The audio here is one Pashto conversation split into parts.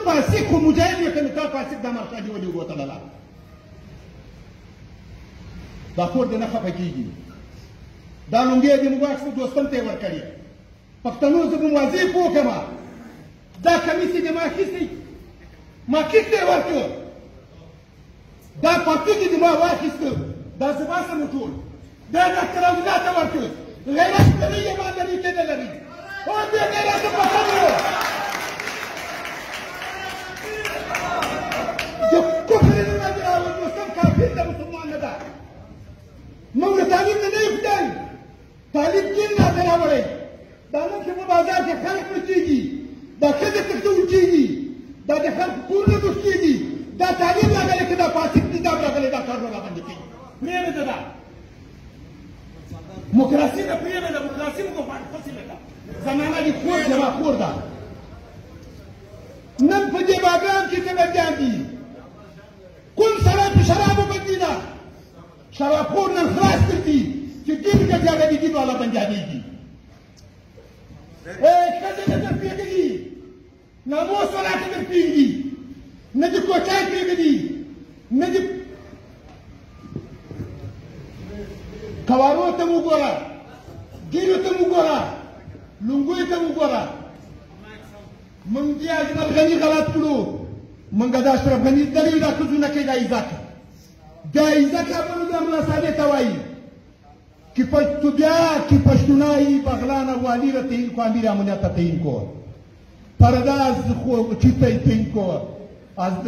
فاسق خو مجاهد یې که تا فاسق دا مرخاجي ولې وبوتلله دا کور دې نه خفه کېږي دا لونګۍ دې موږ واخیسته دوستم ته یې ورکړې پښتنو زه به واضح پوه کړم دا کمیس یې دې ما اخیستی ما کیسته یې ورکړ دا پاکټ دې ما واخیسته دا زه باسم ټول دا ډاکټر الله ته ورکړ غیرت لري یا ایمانداري کې نه لري او دې غیرت پسند و د کفر نه دی او مسلمان کافر د مسلمان نه ده موږ تعلیم نه یو ځای تعلیم دین نه راوړی دا نن چې په بازار کې خلک پرېږدي دا ښځې تښتول کېږي دا د خلکو کورونه دوست کېږي دا تعلیم راغلی که دا فاسد نظام راغلی دا کارونه راباندې کوي پرېږده ده دیموکراسي ده پرېږده دیموکراسي موږ فصله ده زمانه دې کور زما کور ده نن په دې باغان کې څه بندیان دي کوم سړی په شرابو بندي ده شرابخور نن خلاص کړي چې دین ګټیاله دي دین والا بندیانېږي ښځې نه در پرېږدي ناموس والا ته در پرېږدي نه دې کوټای پرېږدي نه دې کوارو ته مو ګوره ګیرو ته مو ګوره لونګیو ته مو ګوره موږ دې اجمل غني غلط کړو موږ دا اشرف غني دلیل دا ښځو نه کوي دا عزت دا عزت هغه د ملا صاحب ته وایي कि तुझ्या की पश्तुनाई बगलाना वाली रते इनको अमीर अमनिया तते इनको परदाज खो चिते इनको आज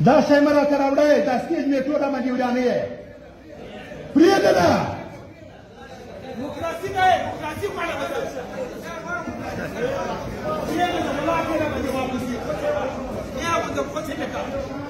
दा शेमरा करावडा है दा स्टेज में थोड़ा मजी उड़ाने है प्रिय दादा डेमोक्रेसी का है डेमोक्रेसी वाला बता ये ना मला के ना जवाब दीजिए ये आप तो कुछ नहीं